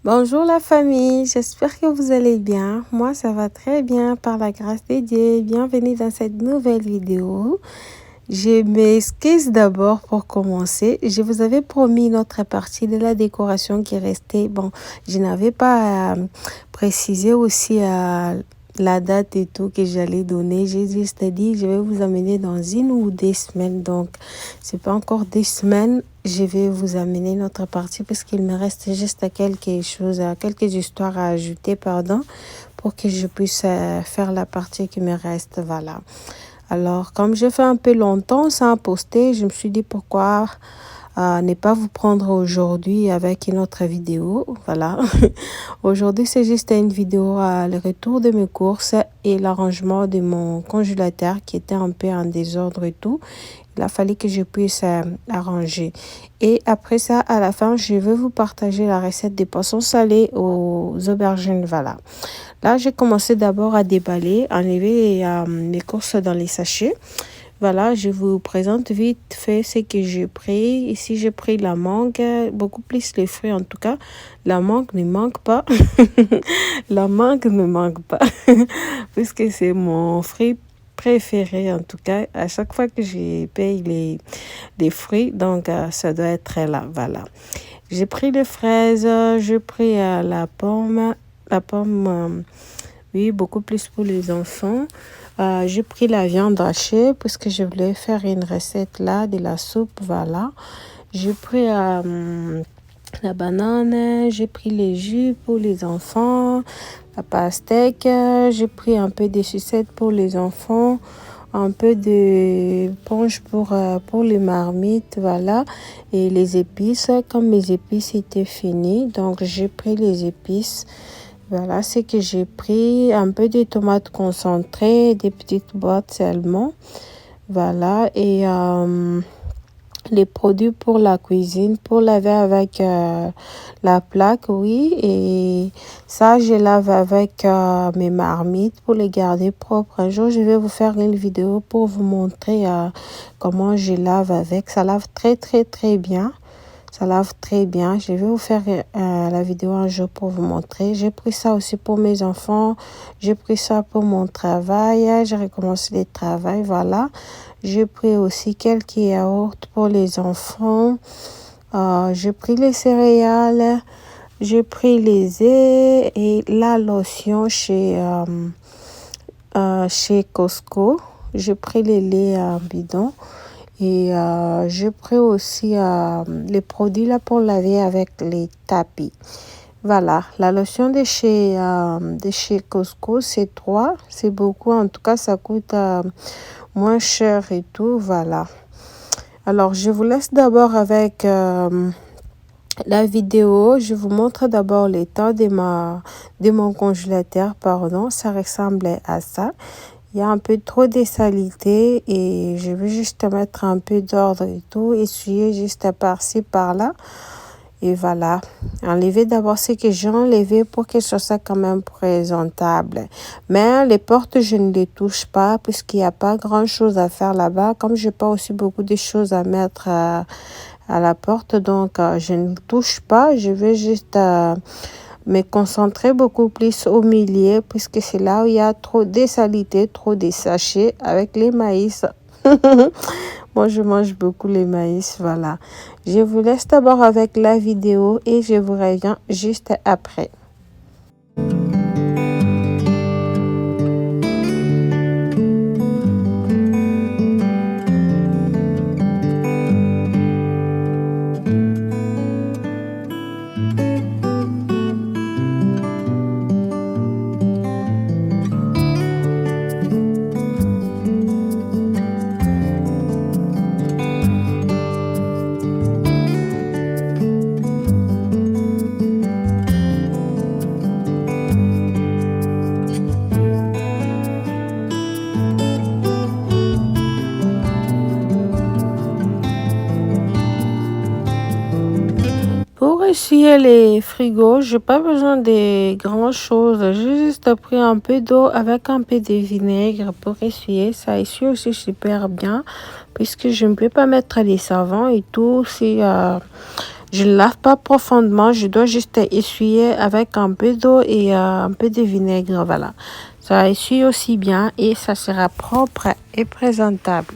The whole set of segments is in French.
Bonjour la famille, j'espère que vous allez bien. Moi, ça va très bien par la grâce de Dieu. Bienvenue dans cette nouvelle vidéo. Je m'excuse d'abord pour commencer. Je vous avais promis une autre partie de la décoration qui restait. Bon, je n'avais pas précisé aussi la date et tout que j'allais donner. J'ai juste dit, je vais vous amener dans 1 ou 2 semaines. Donc, c'est pas encore 2 semaines. Je vais vous amener notre partie parce qu'il me reste juste quelque chose, quelques histoires à ajouter, pardon, pour que je puisse faire la partie qui me reste. Voilà. Alors, comme j'ai fait un peu longtemps sans poster, je me suis dit pourquoi ne pas vous prendre aujourd'hui avec une autre vidéo. Voilà. Aujourd'hui, c'est juste une vidéo le retour de mes courses et l'arrangement de mon congélateur qui était un peu en désordre et tout. Il a fallu que je puisse arranger. Et après ça, à la fin, je vais vous partager la recette des poissons salés aux aubergines. Voilà. Là, j'ai commencé d'abord à déballer, enlever mes courses dans les sachets. Voilà, je vous présente vite fait ce que j'ai pris. Ici, j'ai pris la mangue, beaucoup plus les fruits en tout cas. La mangue ne manque pas. La mangue ne manque pas, puisque c'est mon fruit préféré en tout cas. À chaque fois que je paye les fruits, donc ça doit être là. Voilà. J'ai pris les fraises, j'ai pris la pomme. La pomme, oui, beaucoup plus pour les enfants. J'ai pris la viande hachée parce que je voulais faire une recette là de la soupe, voilà. J'ai pris la banane, j'ai pris les jus pour les enfants, la pastèque, j'ai pris un peu de sucettes pour les enfants, un peu de ponche pour les marmites, voilà. Et les épices, comme mes épices étaient finies, donc j'ai pris les épices. Voilà ce que j'ai pris, un peu de tomates concentrées, des petites boîtes seulement. Voilà, et les produits pour la cuisine, pour laver avec la plaque, oui. Et ça, je lave avec mes marmites pour les garder propres. Un jour, je vais vous faire une vidéo pour vous montrer comment je lave avec. Ça lave très, très, très bien. Ça lave très bien. Je vais vous faire la vidéo un jour pour vous montrer. J'ai pris ça aussi pour mes enfants. J'ai pris ça pour mon travail. J'ai recommencé le travail. Voilà. J'ai pris aussi quelques yaourts pour les enfants. J'ai pris les céréales. J'ai pris les œufs et la lotion chez Costco. J'ai pris les laits bidons. Et j'ai pris aussi les produits là pour laver avec les tapis. Voilà, la lotion de chez Costco, c'est 3. C'est beaucoup, en tout cas, ça coûte moins cher et tout. Voilà. Alors, je vous laisse d'abord avec la vidéo. Je vous montre d'abord l'état de mon congélateur. Pardon, ça ressemblait à ça. Il y a un peu trop de saleté et je vais juste mettre un peu d'ordre et tout, essuyer juste par-ci, par-là. Et voilà. Enlever d'abord ce que j'ai enlevé pour que ce soit quand même présentable. Mais les portes, je ne les touche pas puisqu'il n'y a pas grand-chose à faire là-bas. Comme je n'ai pas aussi beaucoup de choses à mettre à la porte, donc je ne touche pas. Je vais juste me concentrer beaucoup plus au milieu puisque c'est là où il y a trop de saleté, trop de sachets avec les maïs. Moi, je mange beaucoup les maïs, voilà. Je vous laisse d'abord avec la vidéo et je vous reviens juste après. Pour essuyer les frigos, j'ai pas besoin de grand chose. J'ai juste pris un peu d'eau avec un peu de vinaigre pour essuyer. Ça essuie aussi super bien puisque je ne peux pas mettre les savons et tout. Je ne lave pas profondément, je dois juste essuyer avec un peu d'eau et un peu de vinaigre, voilà. Ça essuie aussi bien et ça sera propre et présentable.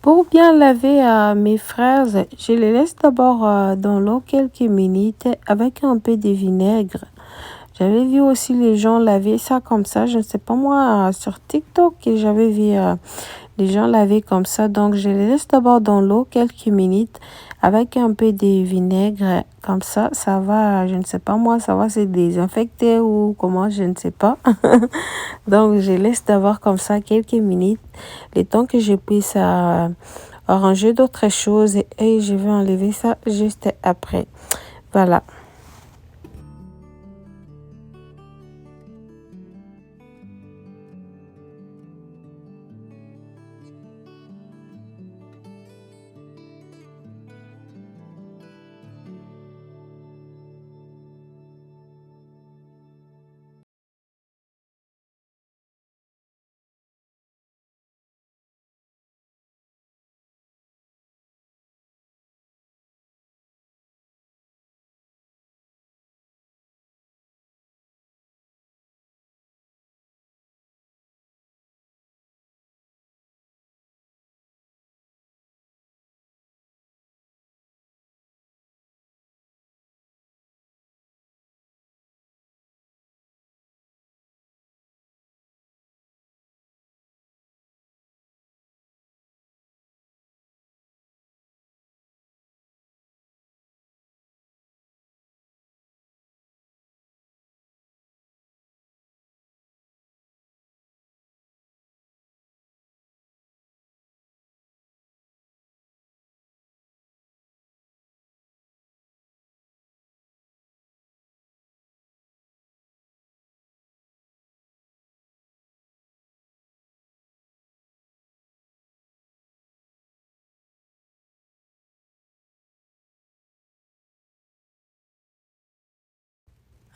Pour bien laver mes fraises, je les laisse d'abord dans l'eau quelques minutes avec un peu de vinaigre. J'avais vu aussi les gens laver ça comme ça. Je ne sais pas moi, sur TikTok, que j'avais vu les gens laver comme ça. Donc, je les laisse d'abord dans l'eau quelques minutes avec un peu de vinaigre. Comme ça va, je ne sais pas moi, ça va se désinfecter ou comment, je ne sais pas. Donc, je laisse d'abord comme ça quelques minutes, le temps que je puisse arranger d'autres choses et je vais enlever ça juste après. Voilà.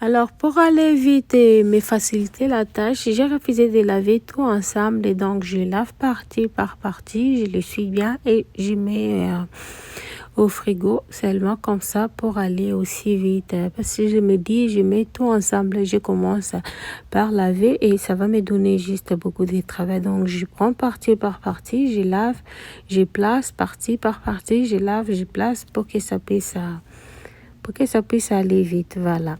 Alors, pour aller vite et me faciliter la tâche, j'ai refusé de laver tout ensemble et donc je lave partie par partie, je les suis bien et je mets au frigo seulement comme ça pour aller aussi vite. Parce que je me dis, je mets tout ensemble, je commence par laver et ça va me donner juste beaucoup de travail. Donc, je prends partie par partie, je lave, je place partie par partie, je lave, je place pour que ça puisse aller vite. Voilà.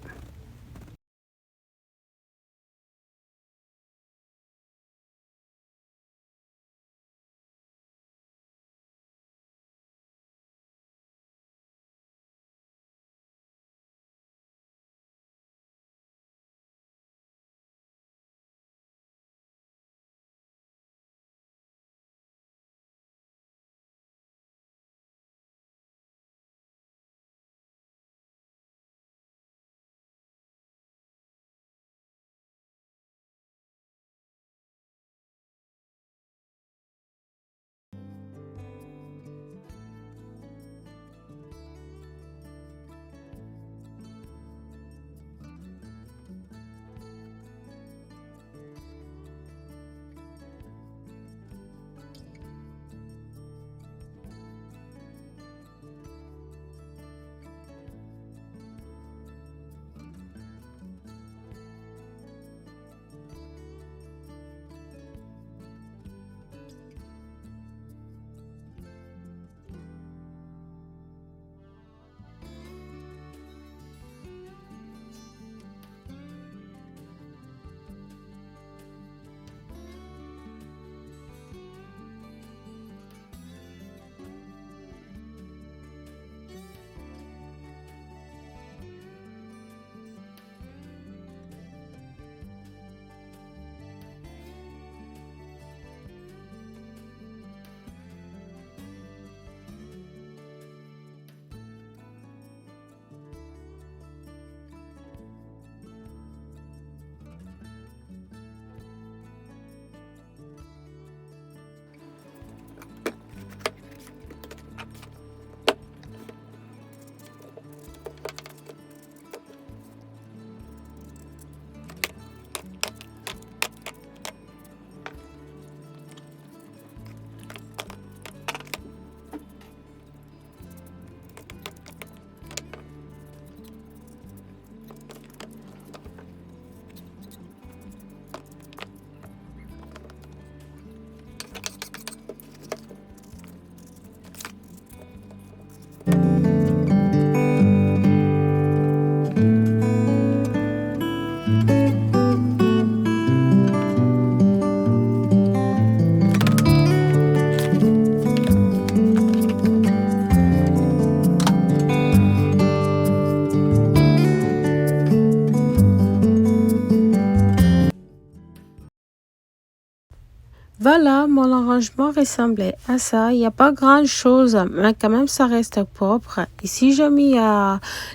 voilà, mon arrangement ressemblait à ça. Il n'y a pas grand chose, mais quand même ça reste propre. Ici, j'ai mis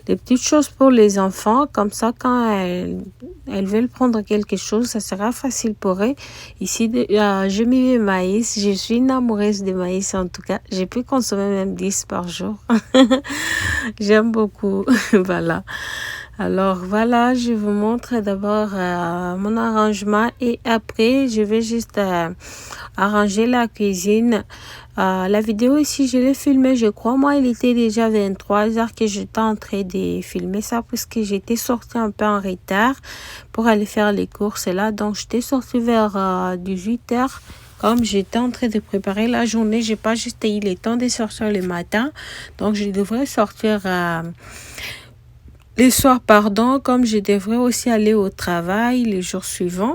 des petites choses pour les enfants. Comme ça, quand elles veulent prendre quelque chose, ça sera facile pour eux. Ici, j'ai mis le maïs. Je suis une amoureuse de maïs en tout cas. J'ai pu consommer même 10 par jour. J'aime beaucoup. Voilà. Alors voilà, je vous montre d'abord mon arrangement et après je vais juste arranger la cuisine. La vidéo ici, je l'ai filmée, je crois. Moi, il était déjà 23h que j'étais en train de filmer ça puisque j'étais sortie un peu en retard pour aller faire les courses là. Donc, j'étais sortie vers 18h. Comme j'étais en train de préparer la journée, j'ai pas juste eu le temps de sortir le matin. Donc, je devrais sortir les soirs, pardon, comme je devrais aussi aller au travail les jours suivants.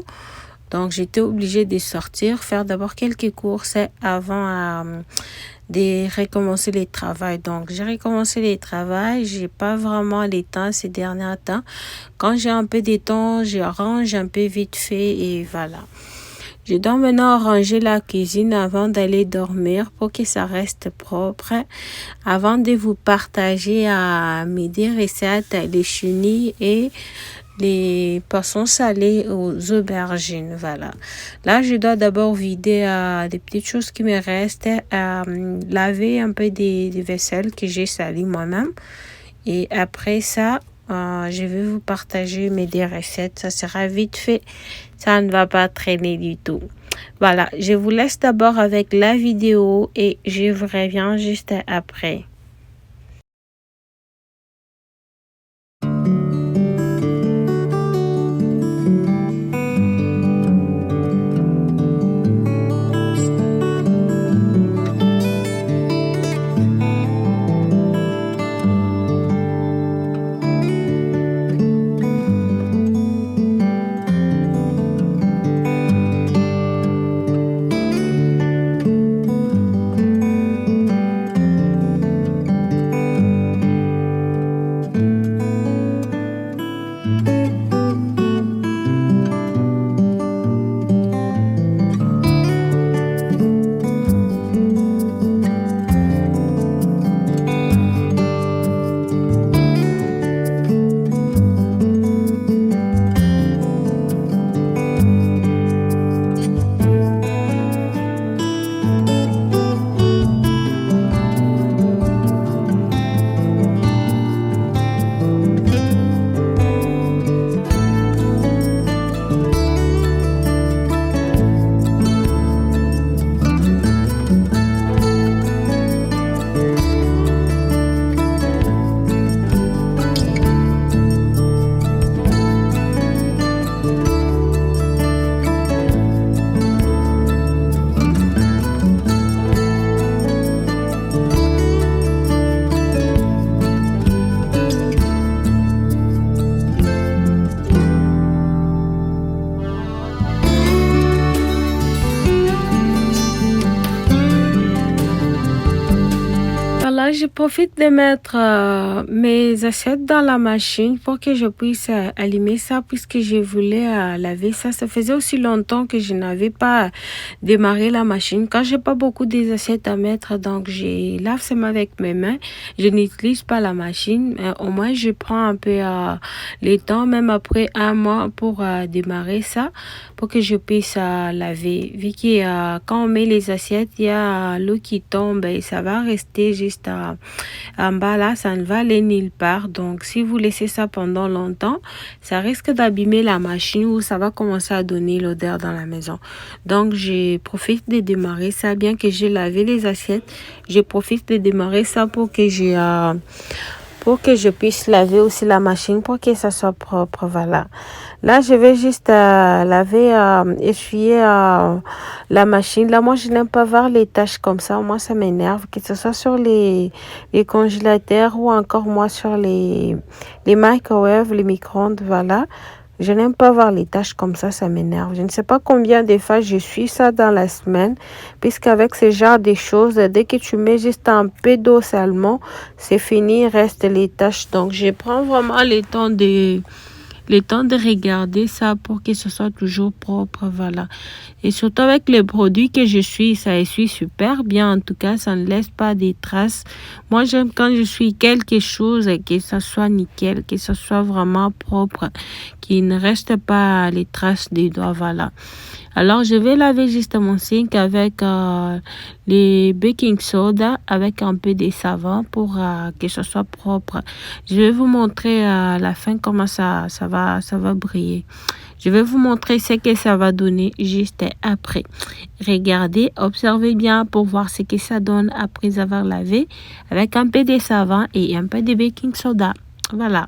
Donc, j'étais obligée de sortir, faire d'abord quelques courses avant de recommencer le travail. Donc, j'ai recommencé le travail. J'ai pas vraiment le temps ces derniers temps. Quand j'ai un peu de temps, je range un peu vite fait et voilà. Je dois maintenant ranger la cuisine avant d'aller dormir pour que ça reste propre. Avant de vous partager mes deux recettes, les chenilles et les poissons salés aux aubergines. Voilà. Là, je dois d'abord vider les petites choses qui me restent, laver un peu des vaisselles que j'ai salies moi-même. Et après ça, je vais vous partager mes deux recettes. Ça sera vite fait. Ça ne va pas traîner du tout. Voilà, je vous laisse d'abord avec la vidéo et je vous reviens juste après. Je profite de mettre mes assiettes dans la machine pour que je puisse allumer ça puisque je voulais laver ça. Ça faisait aussi longtemps que je n'avais pas démarré la machine. Quand j'ai pas beaucoup d'assiettes à mettre, donc je lave seulement avec mes mains. Je n'utilise pas la machine. Au moins, je prends un peu le temps, même après un mois, pour démarrer ça, pour que je puisse laver. Vu que quand on met les assiettes, il y a l'eau qui tombe et ça va rester juste en bas là, ça ne va aller nulle part. Donc si vous laissez ça pendant longtemps, ça risque d'abîmer la machine ou ça va commencer à donner l'odeur dans la maison. Donc je profite de démarrer ça, bien que j'ai lavé les assiettes, je profite de démarrer ça pour que je puisse laver aussi la machine pour que ça soit propre. Voilà. Là, je vais juste essuyer la machine. Là, moi, je n'aime pas voir les taches comme ça. Moi, ça m'énerve. Que ce soit sur les congélateurs ou encore moi sur les microwaves, les micro-ondes. Voilà. Je n'aime pas voir les taches comme ça m'énerve. Je ne sais pas combien de fois je suis ça dans la semaine, puisqu'avec ce genre de choses, dès que tu mets juste un peu d'eau seulement, c'est fini, reste les taches. Donc, je prends vraiment le temps de le temps de regarder ça pour que ce soit toujours propre, voilà. Et surtout avec les produits que je suis, ça essuie super bien. En tout cas, ça ne laisse pas des traces. Moi, j'aime quand je suis quelque chose que ça soit nickel, que ce soit vraiment propre, qu'il ne reste pas les traces des doigts, voilà. Alors, je vais laver juste mon sink avec les baking soda, avec un peu de savon pour que ce soit propre. Je vais vous montrer à la fin comment ça va briller. Je vais vous montrer ce que ça va donner juste après. Regardez, observez bien pour voir ce que ça donne après avoir lavé avec un peu de savon et un peu de baking soda. Voilà.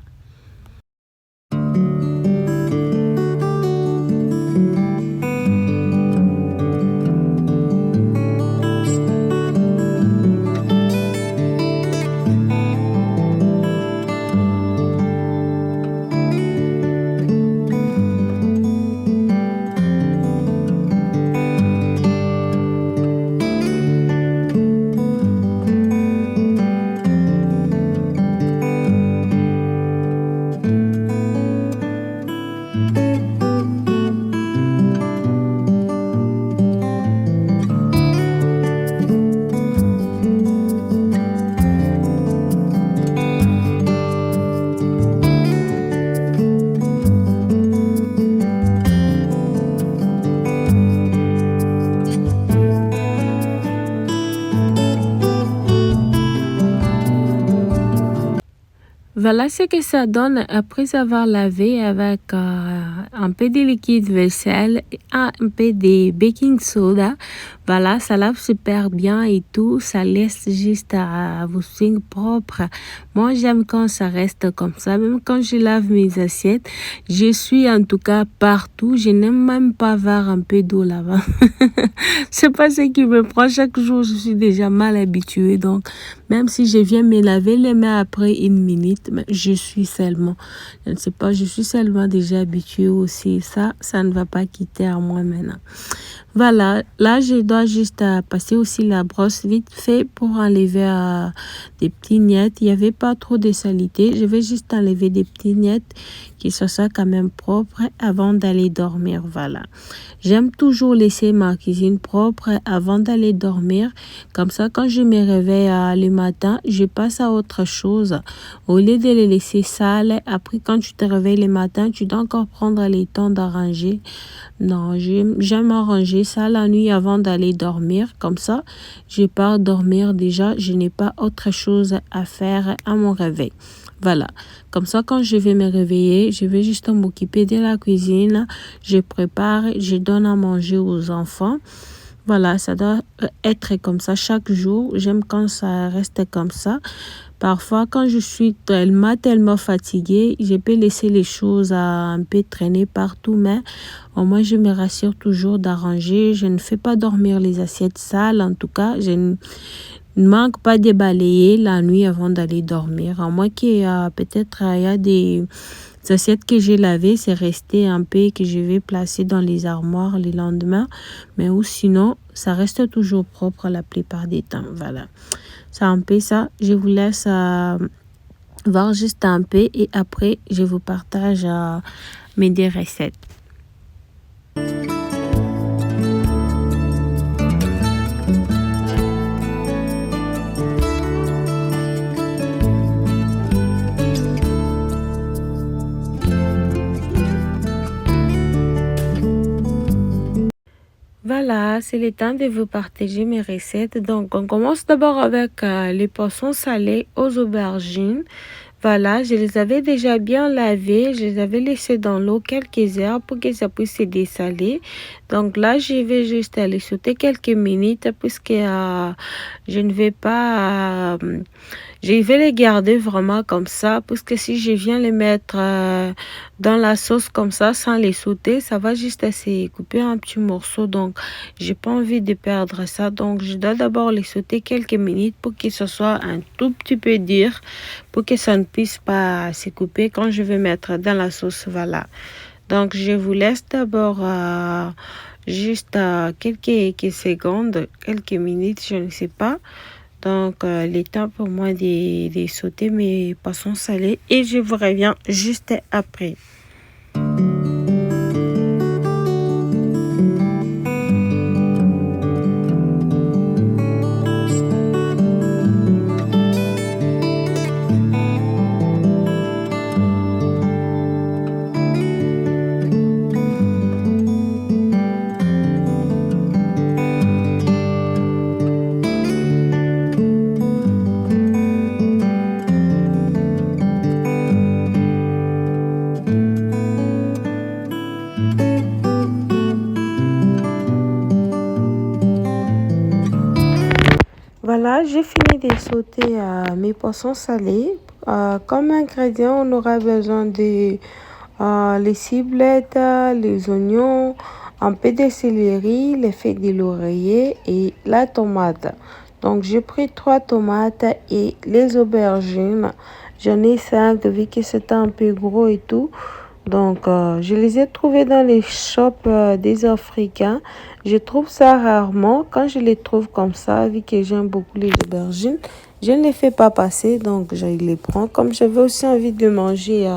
Voilà ce que ça donne après avoir lavé avec un peu de liquide vaisselle et un peu de baking soda. Voilà, ça lave super bien et tout. Ça laisse juste à vos signes propres. Moi, j'aime quand ça reste comme ça. Même quand je lave mes assiettes, je suis en tout cas partout. Je n'aime même pas voir un peu d'eau là-bas. C'est pas ce qui me prend. Chaque jour, je suis déjà mal habituée. Donc, même si je viens me laver les mains après une minute, je suis seulement, je ne sais pas, je suis seulement déjà habituée aussi. Ça ne va pas quitter à moi maintenant. Voilà, là, je dois juste passer aussi la brosse vite fait pour enlever des petits miettes. Il n'y avait pas trop de saleté. Je vais juste enlever des petits miettes qui soient quand même propres avant d'aller dormir. Voilà. J'aime toujours laisser ma cuisine propre avant d'aller dormir. Comme ça, quand je me réveille le matin, je passe à autre chose. Au lieu de les laisser sales, après, quand tu te réveilles le matin, tu dois encore prendre le temps d'arranger. Non, j'aime arranger ça la nuit avant d'aller dormir. Comme ça, je pars dormir déjà. Je n'ai pas autre chose à faire à mon réveil. Voilà. Comme ça, quand je vais me réveiller, je vais juste m'occuper de la cuisine. Je prépare, je donne à manger aux enfants. Voilà, ça doit être comme ça chaque jour. J'aime quand ça reste comme ça. Parfois, quand je suis tellement fatiguée, je peux laisser les choses un peu traîner partout, mais au moins je me rassure toujours d'arranger. Je ne fais pas dormir les assiettes sales. En tout cas, je ne manque pas de balayer la nuit avant d'aller dormir. À moins qu'il y a peut-être il y a des assiettes que j'ai lavées, c'est resté un peu que je vais placer dans les armoires le lendemain. Mais ou sinon, ça reste toujours propre la plupart des temps. Voilà. C'est un peu ça. Je vous laisse voir juste un peu et après, je vous partage mes deux recettes. Voilà, c'est le temps de vous partager mes recettes. Donc, on commence d'abord avec les poissons salés aux aubergines. Voilà, je les avais déjà bien lavés. Je les avais laissés dans l'eau quelques heures pour que ça puisse se dessaler. Donc là, je vais juste les sauter quelques minutes puisque je ne vais pas... je vais les garder vraiment comme ça, puisque si je viens les mettre dans la sauce comme ça, sans les sauter, ça va juste se couper en petits morceaux. Donc, j'ai pas envie de perdre ça. Donc, je dois d'abord les sauter quelques minutes pour que ce soit un tout petit peu dur, pour que ça ne puisse pas se couper quand je vais mettre dans la sauce. Voilà. Donc, je vous laisse d'abord juste quelques secondes, quelques minutes, je ne sais pas. Donc, le temps pour moi de sauter mes poissons salés et je vous reviens juste après. Voilà, j'ai fini de sauter mes poissons salés. Comme ingrédient, on aura besoin de les ciblettes, les oignons, un peu de céleri, les feuilles de l'oreiller et la tomate. Donc, j'ai pris 3 tomates et les aubergines. J'en ai 5 vu que c'était un peu gros et tout. Donc, je les ai trouvés dans les shops des Africains. Je trouve ça rarement. Quand je les trouve comme ça, vu que j'aime beaucoup les aubergines, je ne les fais pas passer. Donc, je les prends. Comme j'avais aussi envie de manger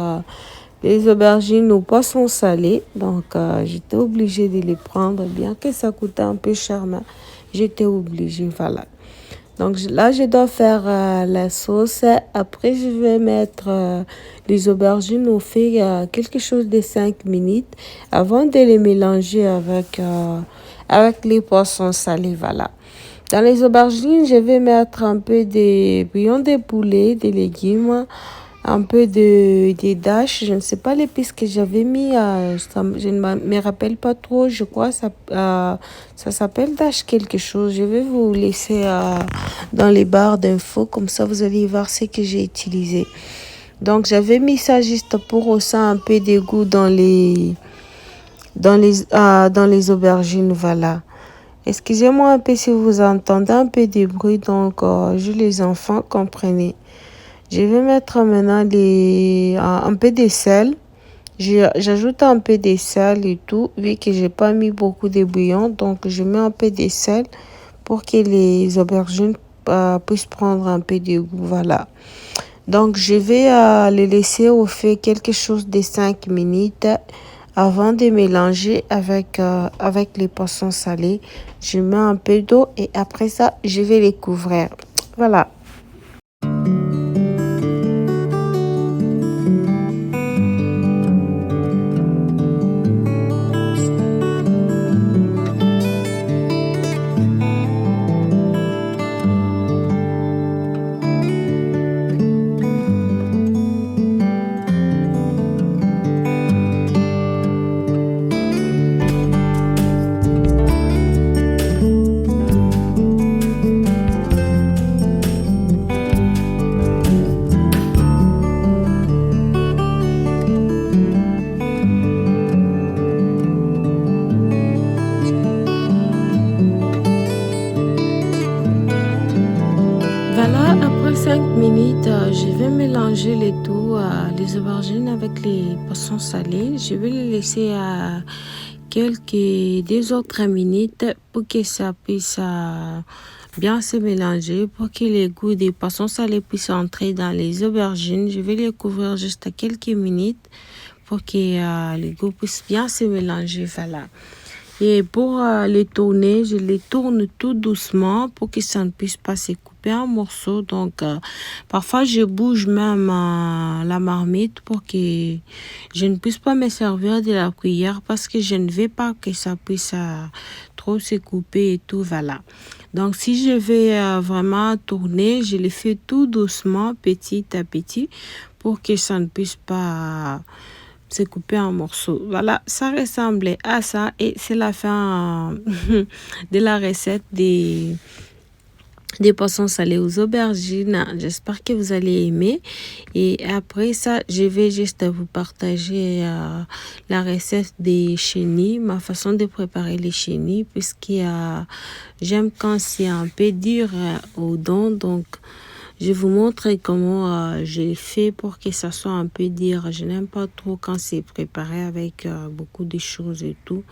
les aubergines au poisson salé. Donc, j'étais obligée de les prendre. Bien que ça coûtait un peu cher, mais j'étais obligée. Voilà. Donc là, je dois faire la sauce. Après, je vais mettre les aubergines au feu quelque chose de 5 minutes avant de les mélanger avec les poissons salés. Voilà. Dans les aubergines, je vais mettre un peu de bouillon de poulet, des légumes, un peu de dash. Je ne sais pas l'épice que j'avais mis. Je ne me rappelle pas trop. Je crois que ça s'appelle dash quelque chose. Je vais vous laisser dans les barres d'infos. Comme ça, vous allez voir ce que j'ai utilisé. Donc, j'avais mis ça juste pour aussi un peu de goût dans les aubergines. Voilà. Excusez-moi un peu si vous entendez un peu de bruit. Donc, je les enfants, comprenez. Je vais mettre maintenant un peu de sel. J'ajoute un peu de sel et tout, vu que j'ai pas mis beaucoup de bouillon. Donc, je mets un peu de sel pour que les aubergines puissent prendre un peu de goût. Voilà. Donc, je vais les laisser au feu quelque chose de 5 minutes avant de mélanger avec les poissons salés. Je mets un peu d'eau et après ça, je vais les couvrir. Voilà. Voilà, après 5 minutes, je vais mélanger les tout, les aubergines avec les poissons salés. Je vais les laisser à quelques 2 autres minutes pour que ça puisse bien se mélanger, pour que les goûts des poissons salés puissent entrer dans les aubergines. Je vais les couvrir juste à quelques minutes pour que les goûts puissent bien se mélanger. Voilà. Et pour les tourner, je les tourne tout doucement pour que ça ne puisse pas se couper en morceaux. Donc, parfois, je bouge même la marmite pour que je ne puisse pas me servir de la cuillère parce que je ne veux pas que ça puisse trop se couper et tout. Voilà. Donc, si je vais vraiment tourner, je le fais tout doucement, petit à petit, pour que ça ne puisse pas c'est coupé en morceaux. Voilà, ça ressemblait à ça et c'est la fin de la recette des poissons salés aux aubergines. J'espère que vous allez aimer. Et après ça, je vais juste vous partager la recette des chenilles, ma façon de préparer les chenilles, puisque j'aime quand c'est un peu dur aux dents. Donc, je vous montre comment j'ai fait pour que ça soit un peu dur. Je n'aime pas trop quand c'est préparé avec beaucoup de choses et tout.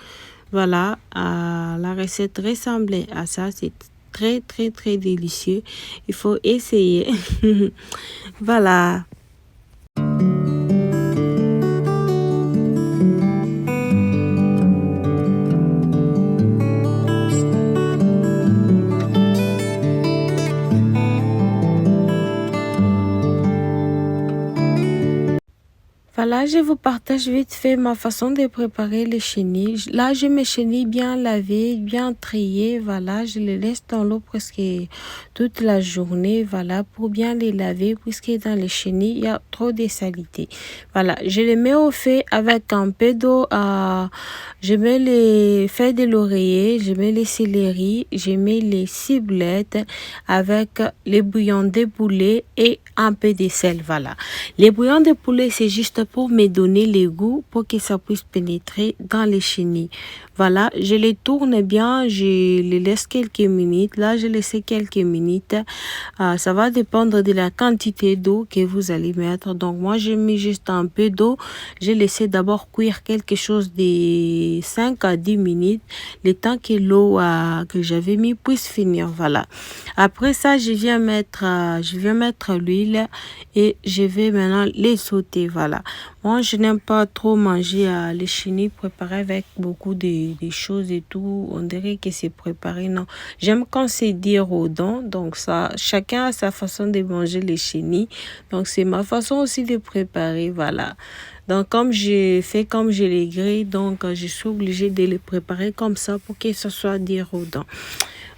Voilà, la recette ressemblait à ça. C'est très, très, très délicieux. Il faut essayer. Voilà. Voilà, je vous partage vite fait ma façon de préparer les chenilles. Là, je mes chenilles bien lavées, bien triées. Voilà, je les laisse dans l'eau presque toute la journée. Voilà, pour bien les laver, puisque dans les chenilles, il y a trop de saleté. Voilà, je les mets au feu avec un peu d'eau. Je mets les feuilles de l'oreiller, je mets les céleri, je mets les ciblettes avec les bouillons de poulet et un peu de sel. Voilà, les bouillons de poulet, c'est juste pour me donner les goûts, pour que ça puisse pénétrer dans les chenilles. Voilà, je les tourne bien, je les laisse quelques minutes. Là, je laisse quelques minutes. Ça va dépendre de la quantité d'eau que vous allez mettre. Donc, moi, j'ai mis juste un peu d'eau. J'ai laissé d'abord cuire quelque chose de 5 à 10 minutes, le temps que l'eau que j'avais mis puisse finir. Voilà. Après ça, je viens mettre l'huile et je vais maintenant les sauter. Voilà. Moi, je n'aime pas trop manger les chenilles préparées avec beaucoup de choses et tout. On dirait que c'est préparé. Non, j'aime quand c'est dire aux dents. Donc, ça, chacun a sa façon de manger les chenilles. Donc, c'est ma façon aussi de préparer. Voilà. Donc, comme je les grille, donc je suis obligée de les préparer comme ça pour que ce soit dire aux dents.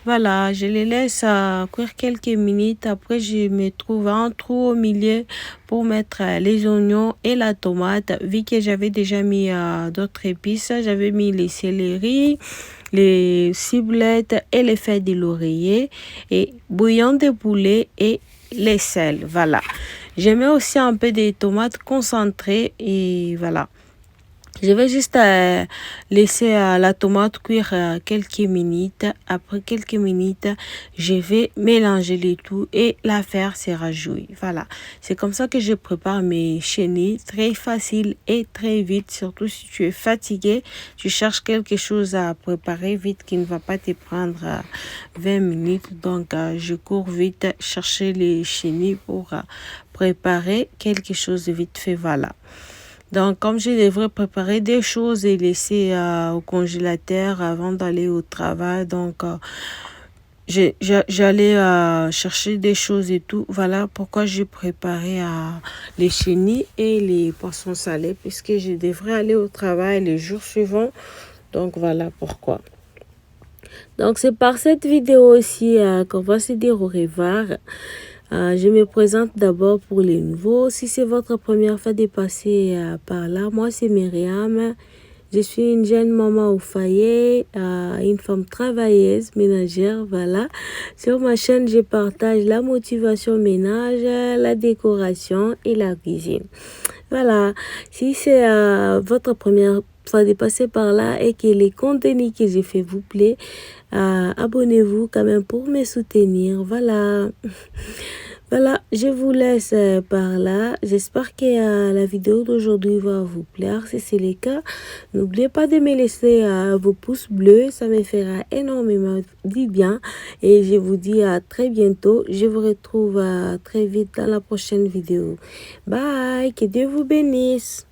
Voilà, je les laisse cuire quelques minutes. Après, je me trouve un trou au milieu pour mettre les oignons et la tomate. Vu que j'avais déjà mis d'autres épices, j'avais mis les céleri, les ciblettes et les feuilles de l'oreiller et bouillon de poulet et les sels. Voilà. Je mets aussi un peu de tomates concentrées et voilà. Je vais juste laisser la tomate cuire quelques minutes. Après quelques minutes, je vais mélanger le tout et la faire se rajouter. Voilà, c'est comme ça que je prépare mes chenilles. Très facile et très vite. Surtout si tu es fatigué, tu cherches quelque chose à préparer vite qui ne va pas te prendre 20 minutes. Donc, je cours vite chercher les chenilles pour préparer quelque chose de vite fait. Voilà. Donc, comme je devrais préparer des choses et laisser au congélateur avant d'aller au travail, donc j'allais chercher des choses et tout. Voilà pourquoi j'ai préparé les chenilles et les poissons salés, puisque je devrais aller au travail les jours suivants. Donc, voilà pourquoi. Donc, c'est par cette vidéo aussi qu'on va se dire au revoir. Je me présente d'abord pour les nouveaux. Si c'est votre première fois de passer par là, moi c'est Myriam. Je suis une jeune maman au foyer, une femme travailleuse, ménagère, voilà. Sur ma chaîne, je partage la motivation ménage, la décoration et la cuisine. Voilà, si c'est votre première fois de passer par là et que les contenus que j'ai fait vous plaît, abonnez-vous quand même pour me soutenir. Voilà. Voilà, je vous laisse par là. J'espère que la vidéo d'aujourd'hui va vous plaire. Si c'est le cas, n'oubliez pas de me laisser vos pouces bleus. Ça me fera énormément du bien. Et je vous dis à très bientôt. Je vous retrouve très vite dans la prochaine vidéo. Bye, que Dieu vous bénisse.